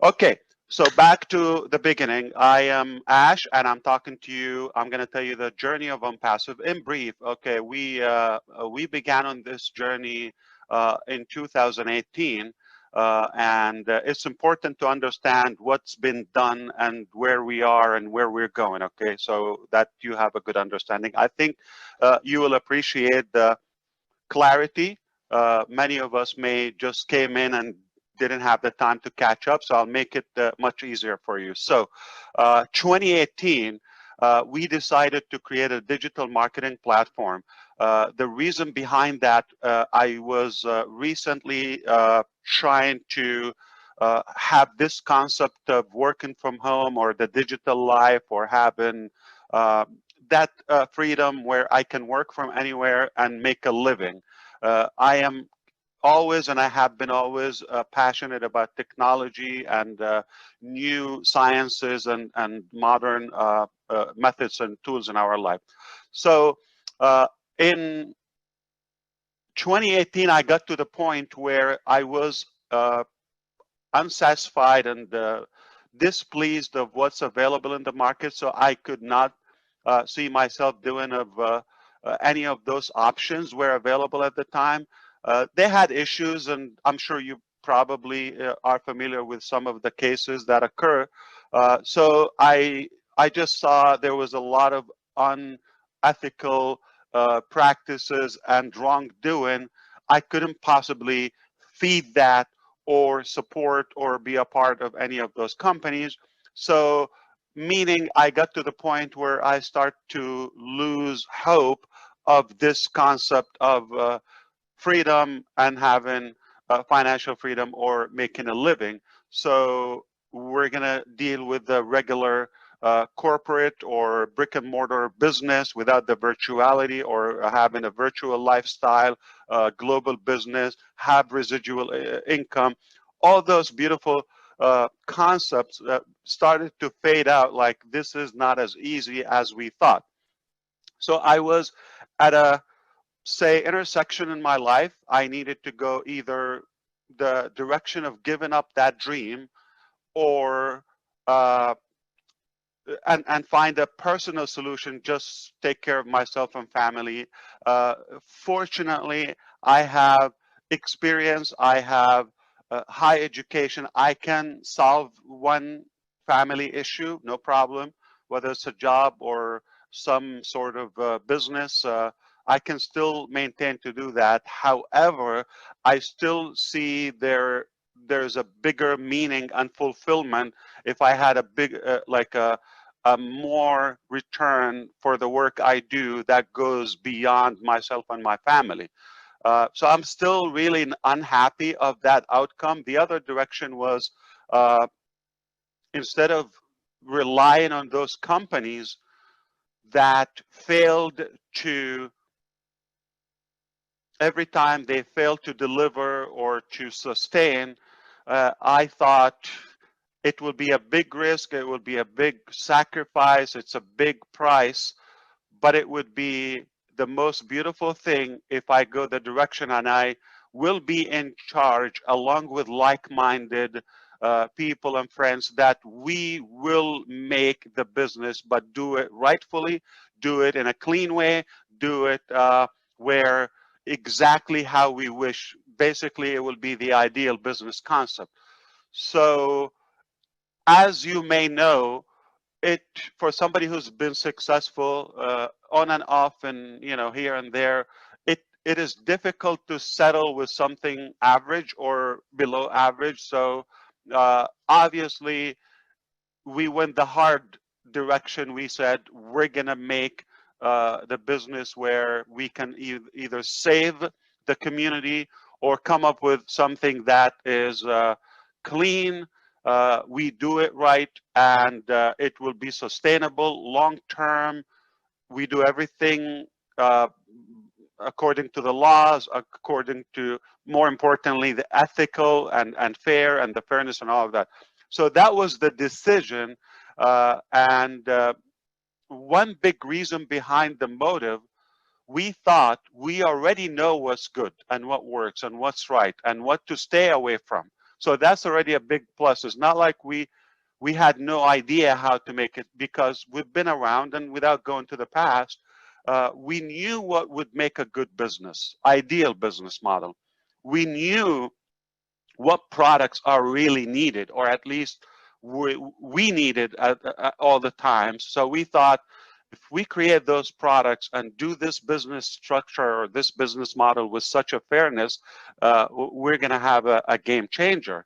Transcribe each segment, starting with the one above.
Okay, so back to the beginning. I am Ash, and I'm talking to you. I'm going to tell you the journey of ONPASSIVE in brief. Okay, we began on this journey in 2018, and it's important to understand what's been done and where we are and where we're going. Okay, so that you have a good understanding. I think you will appreciate the clarity. Many of us may just came in and didn't have the time to catch up, so I'll make it much easier for you. So 2018, we decided to create a digital marketing platform. The reason behind that, I was recently trying to have this concept of working from home or the digital life, or having that freedom where I can work from anywhere and make a living. I am always, and I have been always passionate about technology and new sciences and modern methods and tools in our life. So in 2018, I got to the point where I was unsatisfied and displeased of what's available in the market. So I could not see myself doing any of those options were available at the time. They had issues, and I'm sure you probably are familiar with some of the cases that occur. So I just saw there was a lot of unethical practices and wrongdoing. I couldn't possibly feed that or support or be a part of any of those companies. So meaning I got to the point where I start to lose hope of this concept of freedom and having financial freedom or making a living. So we're going to deal with the regular corporate or brick and mortar business without the virtuality, or having a virtual lifestyle, global business, have residual income. All those beautiful concepts started to fade out, like this is not as easy as we thought. So I was at a, say, intersection in my life. I needed to go either the direction of giving up that dream, or and find a personal solution, just take care of myself and family. Fortunately, I have experience, I have high education. I can solve one family issue, no problem, whether it's a job or some sort of business. I can still maintain to do that. However, I still see there's a bigger meaning and fulfillment if I had a big, like a more return for the work I do that goes beyond myself and my family. So I'm still really unhappy of that outcome. The other direction was, instead of relying on those companies that failed to, every time they failed to deliver or to sustain, I thought it will be a big risk, it will be a big sacrifice, it's a big price, but it would be the most beautiful thing if I go the direction and I will be in charge along with like-minded people and friends, that we will make the business, but do it rightfully, do it in a clean way, do it where exactly how we wish. Basically, it will be the ideal business concept. So as you may know, it, for somebody who's been successful on and off and here and there, it is difficult to settle with something average or below average. So obviously we went the hard direction. We said we're gonna make the business where we can either save the community or come up with something that is clean, we do it right, and it will be sustainable long term. We do everything according to the laws, according to, more importantly, the ethical and fair, and the fairness and all of that. So that was the decision, and one big reason behind the motive, we thought we already know what's good and what works and what's right and what to stay away from. So that's already a big plus. It's not like we had no idea how to make it, because we've been around, and without going to the past, we knew what would make a good business, ideal business model. We knew what products are really needed, or at least we needed all the time. So we thought, if we create those products and do this business structure or this business model with such a fairness, we're going to have a game changer.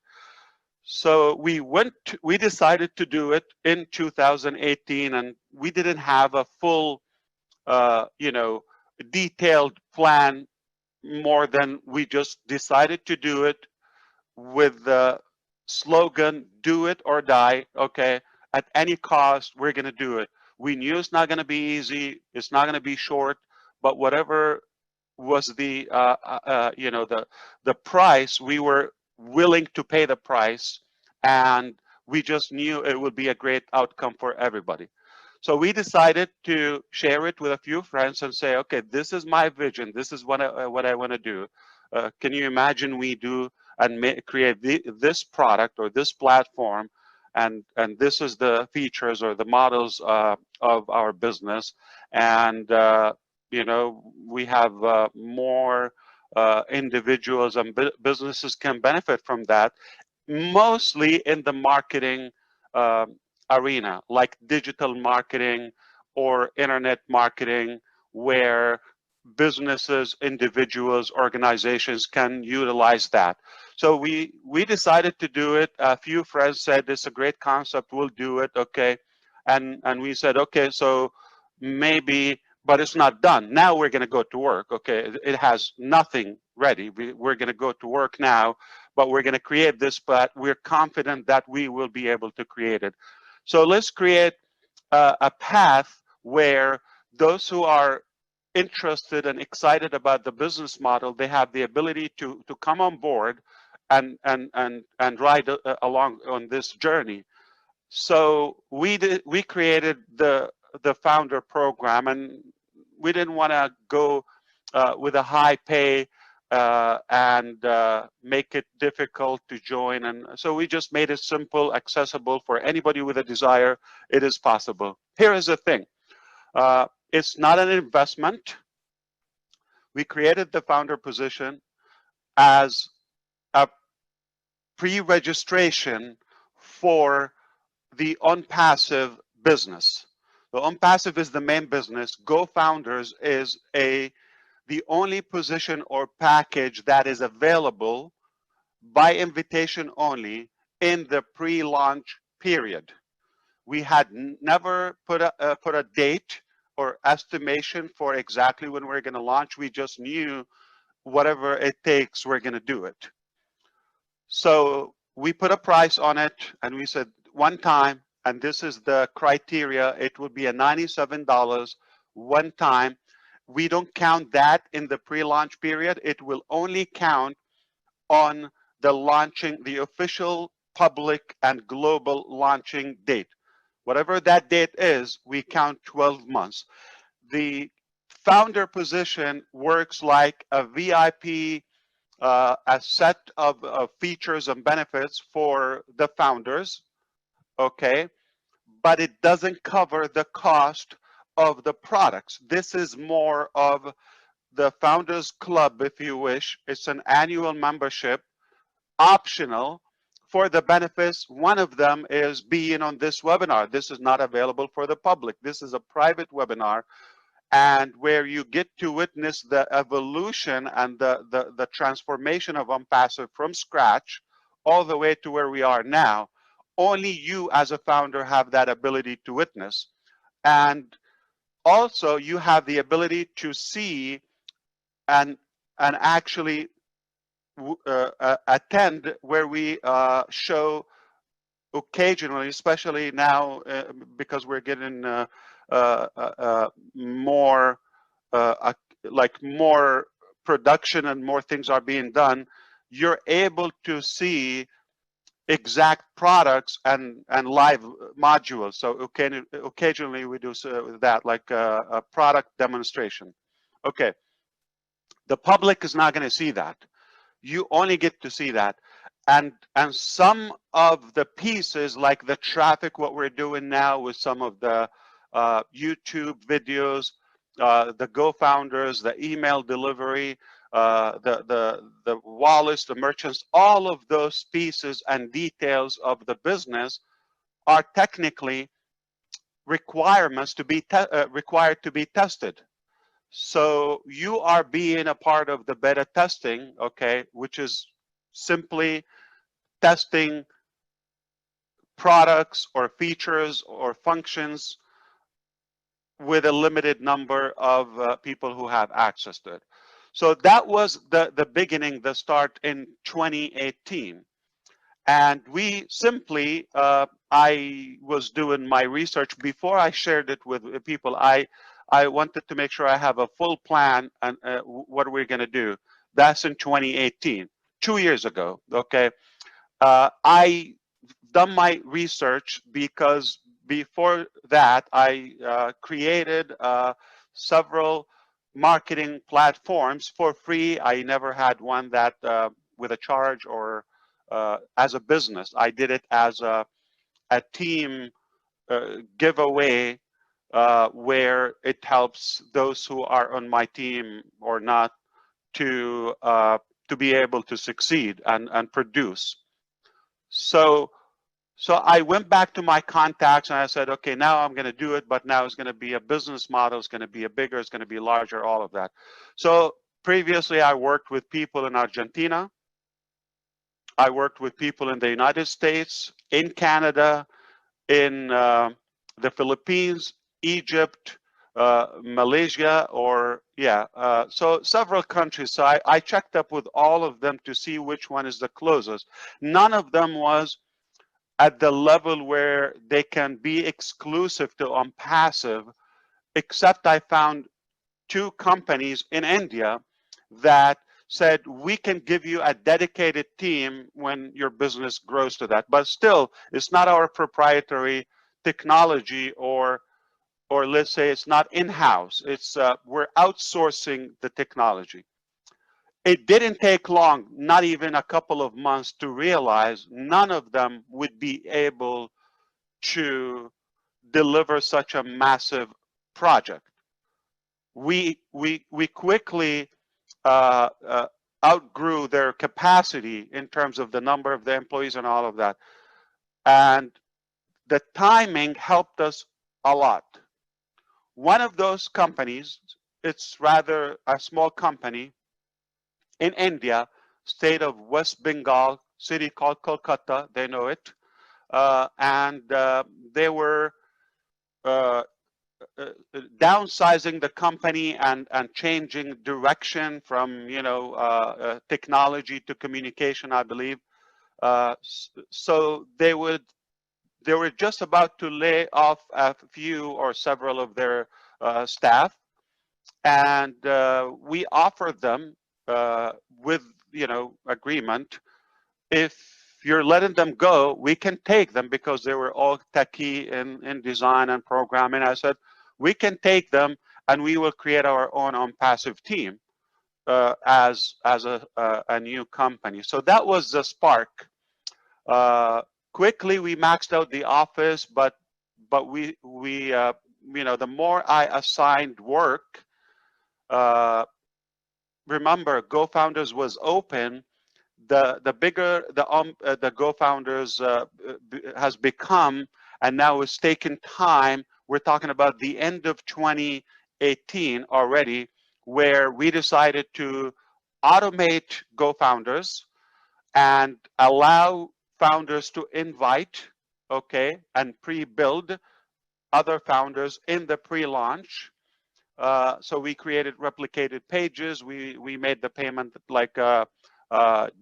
So we decided to do it in 2018, and we didn't have a full, detailed plan, more than we just decided to do it with the slogan, do it or die. Okay, at any cost, we're going to do it. We knew it's not going to be easy, it's not going to be short, but whatever was the the price, we were willing to pay the price, and we just knew it would be a great outcome for everybody. So we decided to share it with a few friends and say, okay, this is my vision, this is what I want to do. Can you imagine we do and create this product or this platform, and this is the features or the models of our business, and we have more individuals and businesses can benefit from that, mostly in the marketing arena, like digital marketing or internet marketing, where businesses, individuals, organizations can utilize that. So we decided to do it. A few friends said, it's a great concept, we'll do it. Okay, and we said, okay, so maybe, but it's not done. Now we're going to go to work. Okay, it has nothing ready. We're going to go to work now, but we're going to create this, but we're confident that we will be able to create it. So let's create a path where those who are interested and excited about the business model, they have the ability to come on board and ride along on this journey. So we created the founder program, and we didn't want to go with a high pay and make it difficult to join, and so we just made it simple, accessible for anybody with a desire. It is possible. Here is the thing. It's not an investment. We created the founder position as a pre-registration for the ONPASSIVE business. The ONPASSIVE is the main business. GoFounders is the only position or package that is available by invitation only in the pre-launch period. We had never put a date or estimation for exactly when we're going to launch. We just knew whatever it takes, we're going to do it. So we put a price on it, and we said one time, and this is the criteria, it would be a $97 one time. We don't count that in the pre-launch period. It will only count on the launching, the official public and global launching date. Whatever that date is, we count 12 months. The founder position works like a VIP, a set of features and benefits for the founders, okay? But it doesn't cover the cost of the products. This is more of the Founders Club, if you wish. It's an annual membership, optional, for the benefits. One of them is being on this webinar. This is not available for the public. This is a private webinar, and where you get to witness the evolution and the transformation of ONPASSIVE from scratch all the way to where we are now. Only you as a founder have that ability to witness. And also you have the ability to see and actually attend, where we show occasionally, especially now because we're getting more more production and more things are being done. You're able to see exact products and live modules. So occasionally we do that, like a product demonstration. Okay, the public is not going to see that. You only get to see that. and some of the pieces, like the traffic, what we're doing now with some of the YouTube videos, the gofounders, the email delivery, the wallets, the merchants, all of those pieces and details of the business are technically requirements to be required to be tested. So you are being a part of the beta testing, okay, which is simply testing products or features or functions with a limited number of people who have access to it. So that was the beginning, the start in 2018. And we simply, I was doing my research before I shared it with people. I wanted to make sure I have a full plan and what we're going to do. That's in 2018, 2 years ago. Okay, I done my research because before that I created several marketing platforms for free. I never had one that with a charge or as a business. I did it as a team giveaway where it helps those who are on my team or not to be able to succeed and produce. So I went back to my contacts and I said, okay, now I'm going to do it, but now it's going to be a business model. It's going to be a bigger, it's going to be larger, all of that. So previously I worked with people in Argentina. I worked with people in the United States, in Canada, in the Philippines, Egypt, Malaysia, or so several countries. So I checked up with all of them to see which one is the closest. None of them was at the level where they can be exclusive to ONPASSIVE, except I found 2 companies in India that said, we can give you a dedicated team when your business grows to that. But still, it's not our proprietary technology, or let's say it's not in-house. It's we're outsourcing the technology. It didn't take long, not even a couple of months, to realize none of them would be able to deliver such a massive project. We quickly outgrew their capacity in terms of the number of the employees and all of that. And the timing helped us a lot. One of those companies, it's rather a small company in India, state of West Bengal, city called Kolkata, they know it. And they were downsizing the company and changing direction from technology to communication, I believe. So they were just about to lay off a few or several of their staff, and we offered them with agreement, if you're letting them go, we can take them, because they were all techie in design and programming. I said, we can take them and we will create our own ONPASSIVE team as a new company. So that was the spark. Quickly we maxed out the office, but we the more I assigned work, remember, GoFounders was open. The bigger the GoFounders has become, and now it's taken time. We're talking about the end of 2018 already, where we decided to automate GoFounders and allow founders to invite, okay, and pre-build other founders in the pre-launch. So we created replicated pages. We made the payment like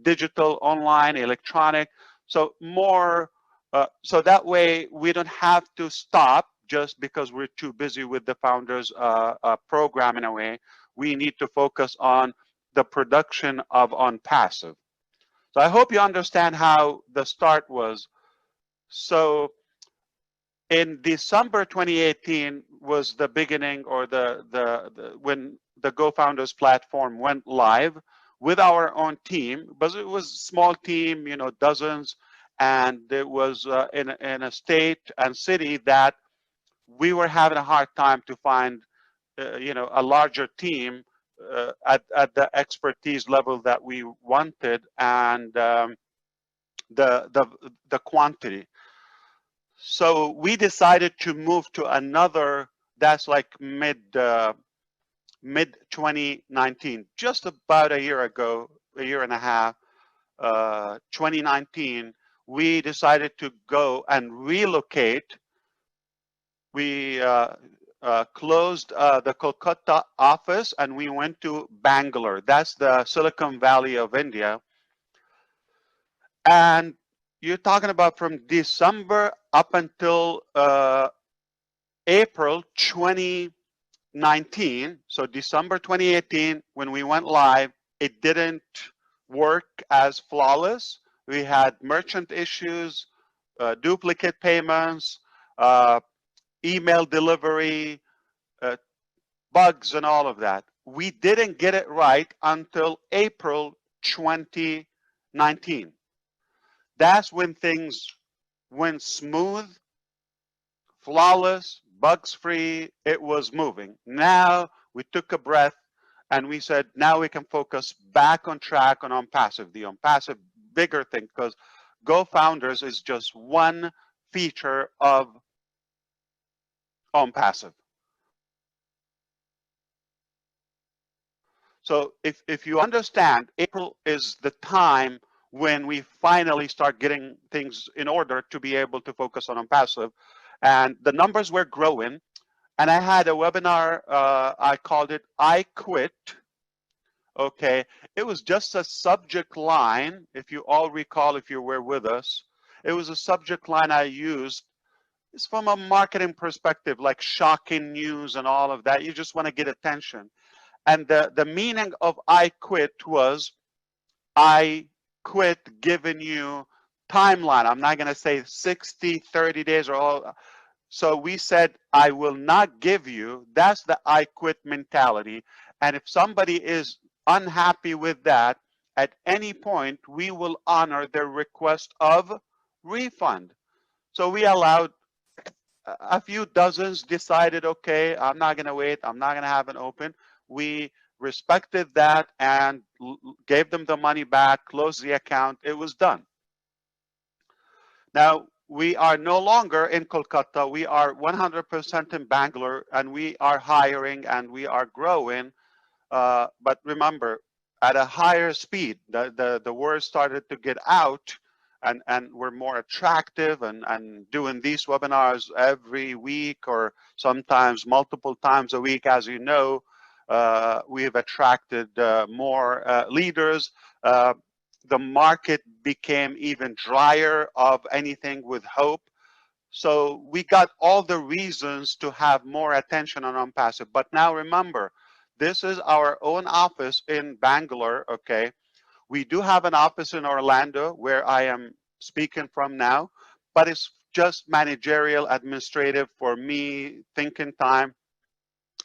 digital, online, electronic. So more, so that way we don't have to stop just because we're too busy with the founders program in a way. We need to focus on the production of ONPASSIVE. So I hope you understand how the start was. So in December 2018 was the beginning, or when the GoFounders platform went live. with our own team, but it was a small team, you know, dozens, and it was in a state and city that we were having a hard time to find, you know, a larger team at the expertise level that we wanted, and the quantity. So we decided to move to another. That's like mid 2019, just about a year ago, a year and a half. 2019, we decided to go and relocate. We closed the Kolkata office and we went to Bangalore. That's the Silicon Valley of India. And you're talking about from December up until April 2019. So December 2018, when we went live, it didn't work as flawless. We had merchant issues, duplicate payments, email delivery, bugs, and all of that. We didn't get it right until April 2019. That's when things went smooth, flawless, bugs free. It was moving. Now we took a breath and we said, now we can focus back on track on ONPASSIVE, the ONPASSIVE bigger thing, because gofounders is just one feature of ONPASSIVE. So if you understand, April is the time when we finally start getting things in order to be able to focus on ONPASSIVE, and the numbers were growing. And I had a webinar, I called it I Quit. Okay, it was just a subject line. If you all recall, if you were with us, it was a subject line I used. It's from a marketing perspective, like shocking news and all of that. You just want to get attention. And the meaning of I quit was, I quit giving you timeline. I'm not going to say 60, 30 days or all. So we said, I will not give you. That's the I quit mentality. And if somebody is unhappy with that, at any point, we will honor their request of refund. So we allowed a few dozens, decided, okay, I'm not going to wait. I'm not going to have an open. We respected that and gave them the money back, closed the account. It was done. Now, we are no longer in Kolkata. We are 100% in Bangalore, and we are hiring and we are growing. But remember, at a higher speed, the word started to get out, and we're more attractive and doing these webinars every week or sometimes multiple times a week. As you know, we've attracted more leaders. The market became even drier of anything with hope. So we got all the reasons to have more attention on ONPASSIVE. But now remember, this is our own office in Bangalore, okay? We do have an office in Orlando where I am speaking from now, but it's just managerial, administrative for me, thinking time.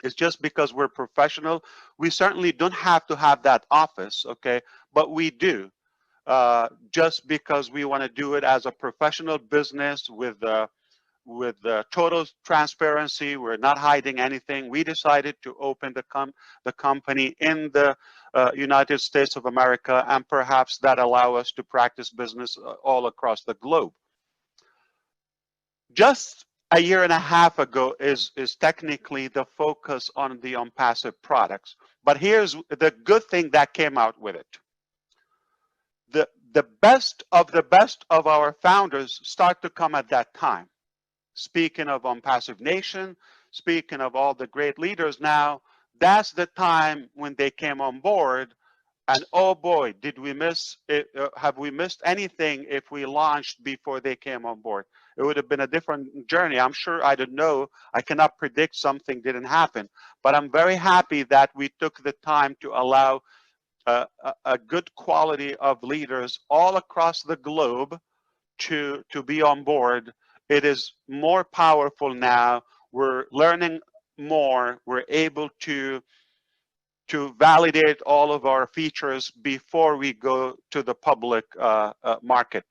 It's just because we're professional. We certainly don't have to have that office, okay? But we do. Just because we want to do it as a professional business with total transparency. We're not hiding anything. We decided to open the company in the United States of America, and perhaps that allow us to practice business all across the globe. Just a year and a half ago is technically the focus on the ONPASSIVE products. But here's the good thing that came out with it. The best of our founders start to come at that time. Speaking of ONPASSIVE Nation, speaking of all the great leaders now, that's the time when they came on board. And oh boy, did we miss it, have we missed anything if we launched before they came on board? It would have been a different journey. I'm sure, I don't know, I cannot predict something didn't happen. But I'm very happy that we took the time to allow a good quality of leaders all across the globe to be on board. It is more powerful now. We're learning more. We're able to to validate all of our features before we go to the public market.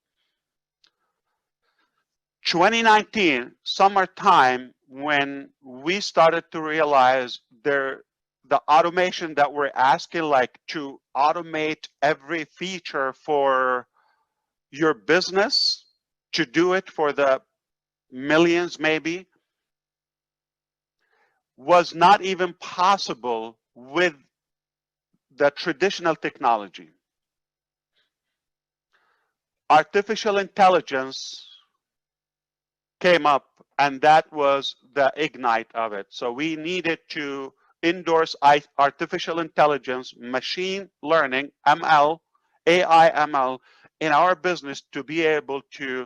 2019, summertime, when we started to realize the automation that we're asking, like to automate every feature for your business, to do it for the millions maybe, was not even possible with the traditional technology. Artificial intelligence came up, and that was the ignite of it. So we needed to endorse artificial intelligence, machine learning, ML, AI, ML, in our business to be able to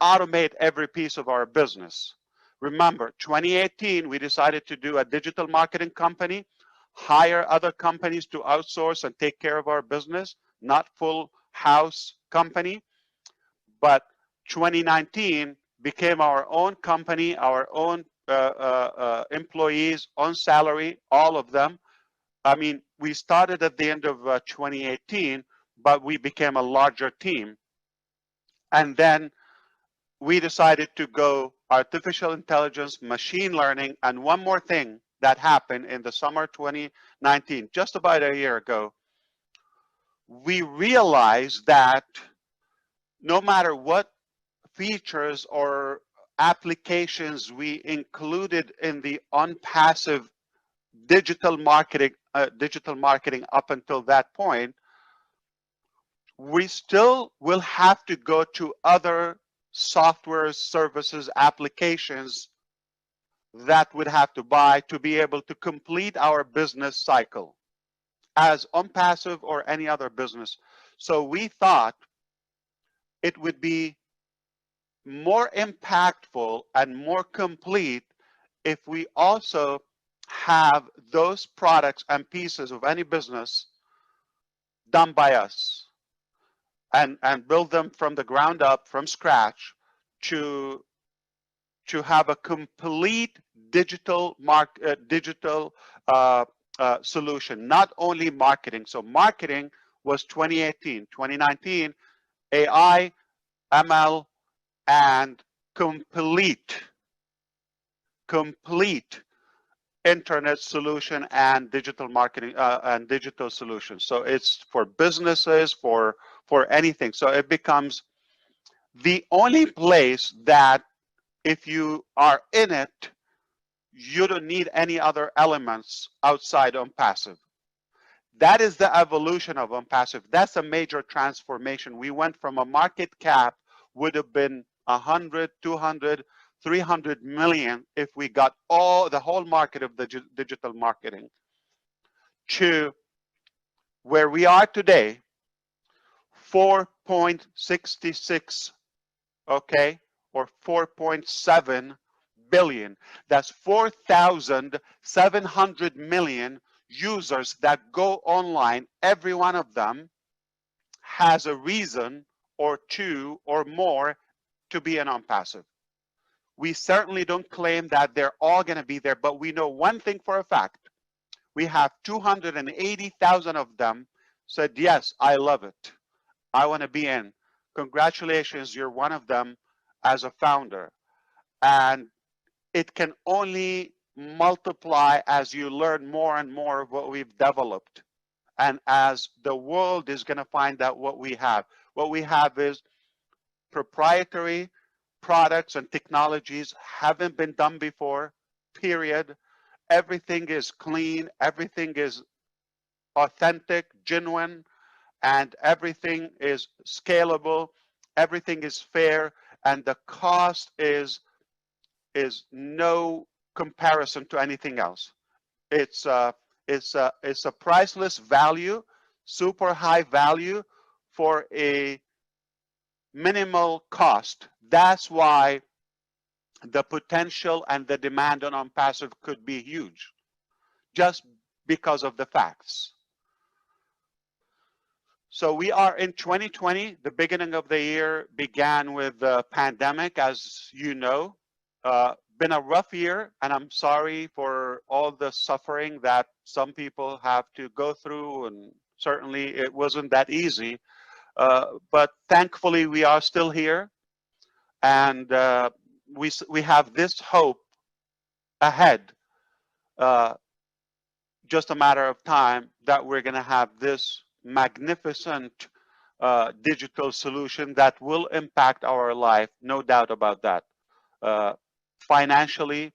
automate every piece of our business. Remember, 2018, we decided to do a digital marketing company, hire other companies to outsource and take care of our business, not full house company. But 2019 became our own company, our own employees, on salary, all of them. I mean, we started at the end of 2018, but we became a larger team. And then we decided to go artificial intelligence, machine learning, and one more thing that happened in the summer 2019, just about a year ago. We realized that no matter what features or applications we included in the ONPASSIVE digital marketing up until that point, we still will have to go to other software, services, applications that would have to buy to be able to complete our business cycle as ONPASSIVE or any other business. So we thought it would be more impactful and more complete if we also have those products and pieces of any business done by us and build them from the ground up, from scratch, to have a complete digital solution, not only marketing. So marketing was 2018, 2019, AI, ML, and complete internet solution and digital marketing and digital solutions. So it's for businesses, for anything. So it becomes the only place that if you are in it, you don't need any other elements outside ONPASSIVE. That is the evolution of ONPASSIVE. That's a major transformation. We went from a market cap would have been 100, 200, 300 million if we got the whole market of the digital marketing, to where we are today, 4.66, okay, or 4.7 billion. That's 4,700 million users that go online. Every one of them has a reason or two or more to be an ONPASSIVE. We certainly don't claim that they're all going to be there, but we know one thing for a fact. We have 280,000 of them said, yes, I love it. I want to be in. Congratulations, you're one of them as a founder. And it can only multiply as you learn more and more of what we've developed. And as the world is going to find out what we have. What we have is proprietary products and technologies haven't been done before, period. Everything is clean, everything is authentic, genuine, and everything is scalable, everything is fair, and the cost is no comparison to anything else. It's a priceless value, super high value for a minimal cost. That's why the potential and the demand on ONPASSIVE could be huge, just because of the facts. So we are in 2020. The beginning of the year began with the pandemic, as you know. been a rough year, and I'm sorry for all the suffering that some people have to go through, and certainly it wasn't that easy. But thankfully, we are still here, and we have this hope ahead. Just a matter of time that we're going to have this magnificent digital solution that will impact our life, no doubt about that. Financially,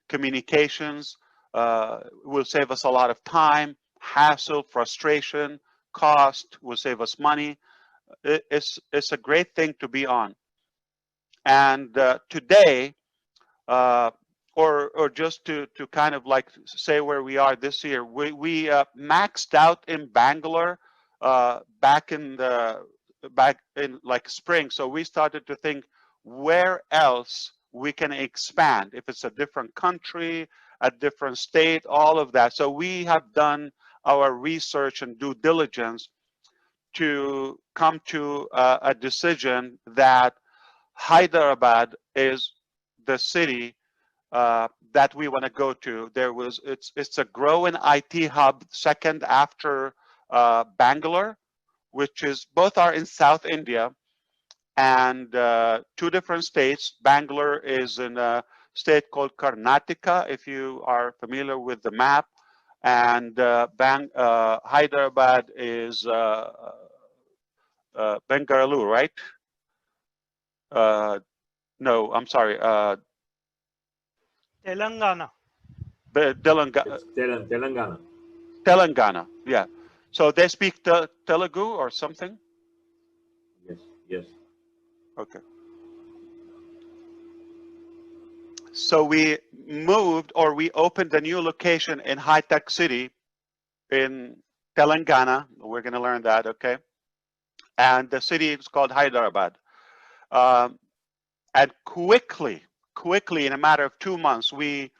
communications will save us a lot of time, hassle, frustration, cost, will save us money. It's a great thing to be on. And today, or just to kind of like say where we are this year, we maxed out in Bangalore back in like spring. So we started to think where else we can expand, if it's a different country, a different state, all of that. So we have done our research and due diligence to come to a decision that Hyderabad is the city that we want to go to. It's a growing IT hub, second after Bangalore, which is, both are in South India, and two different states. Bangalore is in a state called Karnataka, if you are familiar with the map, and Hyderabad is Bengaluru, right? No, I'm sorry. Telangana. Telangana. Telangana, yeah. So they speak Telugu or something? Yes, yes. Okay. So we moved, or we opened a new location in High Tech City in Telangana. We're going to learn that, okay? And the city is called Hyderabad. And quickly, in a matter of 2 months, we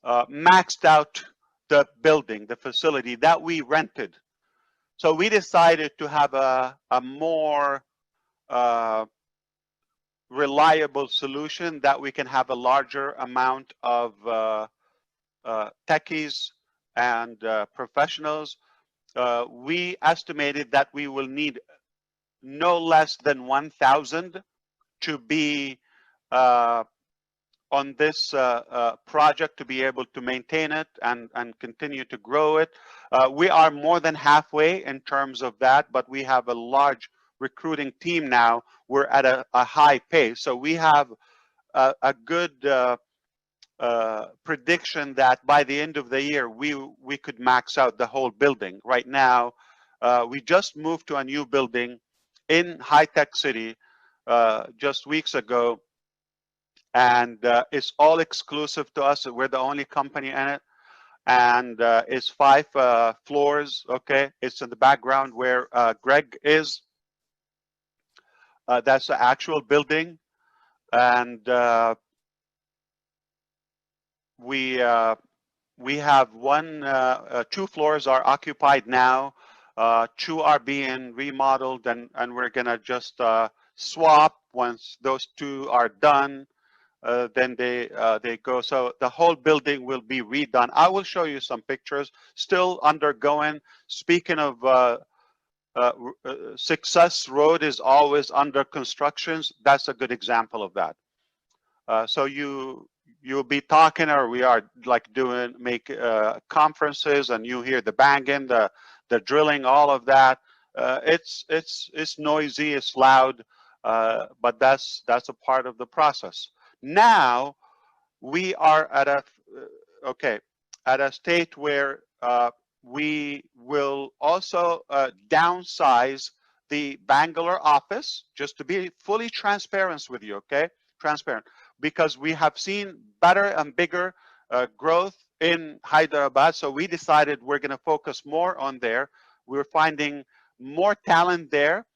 maxed out the building, the facility that we rented. So we decided to have a more reliable solution, that we can have a larger amount of techies and professionals. We estimated that we will need no less than 1,000 to be on this project, to be able to maintain it and continue to grow it. We are more than halfway in terms of that, but we have a large recruiting team now. We're at a high pace. So we have a good prediction that by the end of the year, we could max out the whole building. Right now, we just moved to a new building in High Tech City just weeks ago, and it's all exclusive to us. We're the only company in it, and it's 5 floors. Okay, it's in the background where Greg is. That's the actual building, and we have 2 floors are occupied now. 2 are being remodeled, and we're gonna just swap once those 2 are done. Then they go. So the whole building will be redone. I will show you some pictures. Still undergoing. Speaking of Success Road is always under construction. That's a good example of that. So you'll be talking, or we are like make conferences, and you hear the banging, the drilling, all of that. It's noisy, it's loud, but that's a part of the process. Now we are at a state where we will also downsize the Bangalore office, just to be fully transparent with you, okay? Transparent, because we have seen better and bigger growth in Hyderabad. So we decided we're going to focus more on there. We're finding more talent there,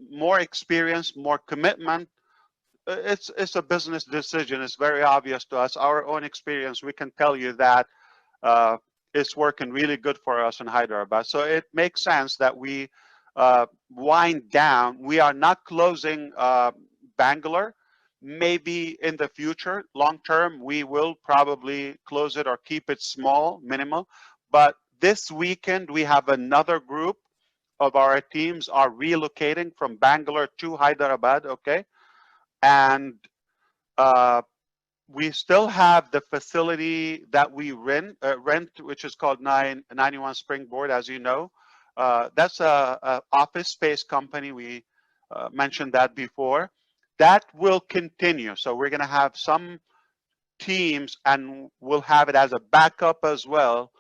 more experience, more commitment. It's a business decision. It's very obvious to us. Our own experience, we can tell you that it's working really good for us in Hyderabad. So it makes sense that we wind down. We are not closing Bangalore. maybe in the future, long term, we will probably close it or keep it small, minimal. But this weekend, we have another group of our teams are relocating from Bangalore to Hyderabad, okay? And we still have the facility that we rent, which is called 91 Springboard, as you know. That's a office space company. We mentioned that before. That will continue. So we're going to have some teams, and we'll have it as a backup as well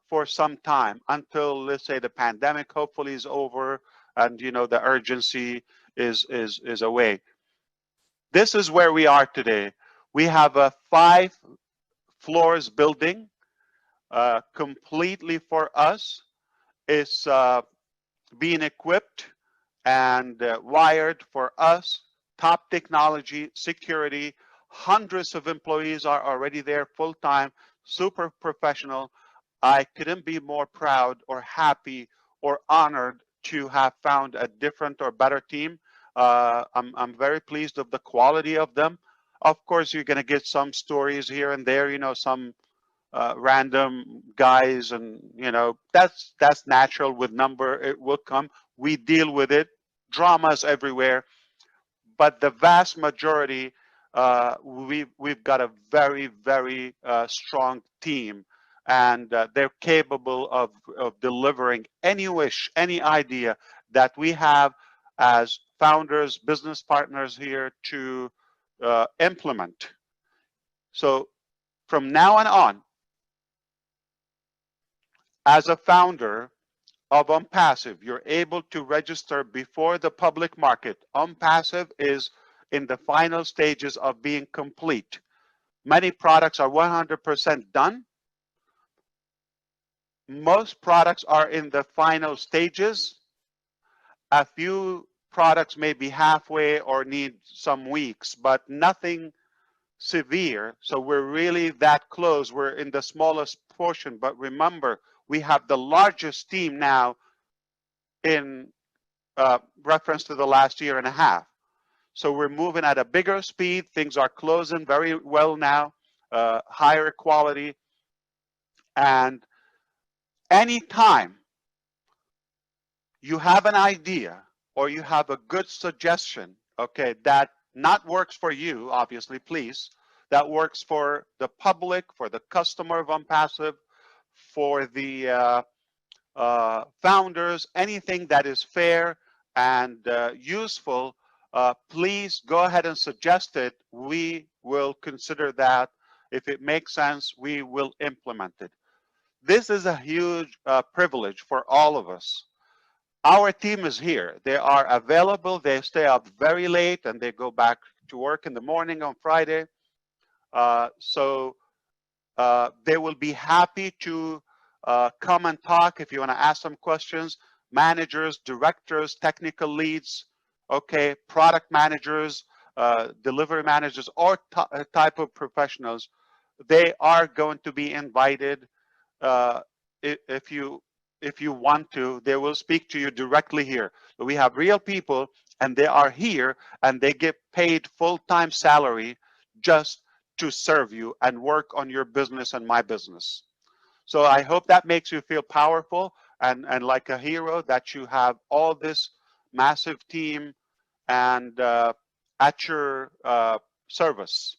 for some time until, let's say, the pandemic hopefully is over and, you know, the urgency is away. This is where we are today. We have a 5 floors building completely for us. It's being equipped and wired for us. Top technology, security. Hundreds of employees are already there full-time, super professional. I couldn't be more proud or happy or honored to have found a different or better team. I'm very pleased with the quality of them. Of course, you're going to get some stories here and there, you know, some random guys, and you know, that's natural with number. It will come. We deal with it. Dramas everywhere, but the vast majority, we've got a very, very strong team, and they're capable of delivering any wish, any idea that we have as founders, business partners here to implement. So from now on, as a founder of ONPASSIVE, you're able to register before the public market. ONPASSIVE is in the final stages of being complete. Many products are 100% done. Most products are in the final stages. A few products may be halfway or need some weeks, but nothing severe. So we're really that close. We're in the smallest portion, but remember, we have the largest team now in reference to the last year and a half. So we're moving at a bigger speed. Things are closing very well now, higher quality. And anytime you have an idea or you have a good suggestion, okay, that not works for you, obviously, please, that works for the public, for the customer of ONPASSIVE, for the founders, anything that is fair and useful, please go ahead and suggest it. We will consider that. If it makes sense, we will implement it. This is a huge privilege for all of us. Our team is here. They are available. They stay up very late and they go back to work in the morning on Friday. So they will be happy to come and talk if you want to ask some questions. Managers, directors, technical leads, okay, product managers, delivery managers, or type of professionals, they are going to be invited. If you want to, they will speak to you directly here. We have real people, and they are here, and they get paid full-time salary just to serve you and work on your business and my business. So I hope that makes you feel powerful and like a hero, that you have all this massive team and at your service.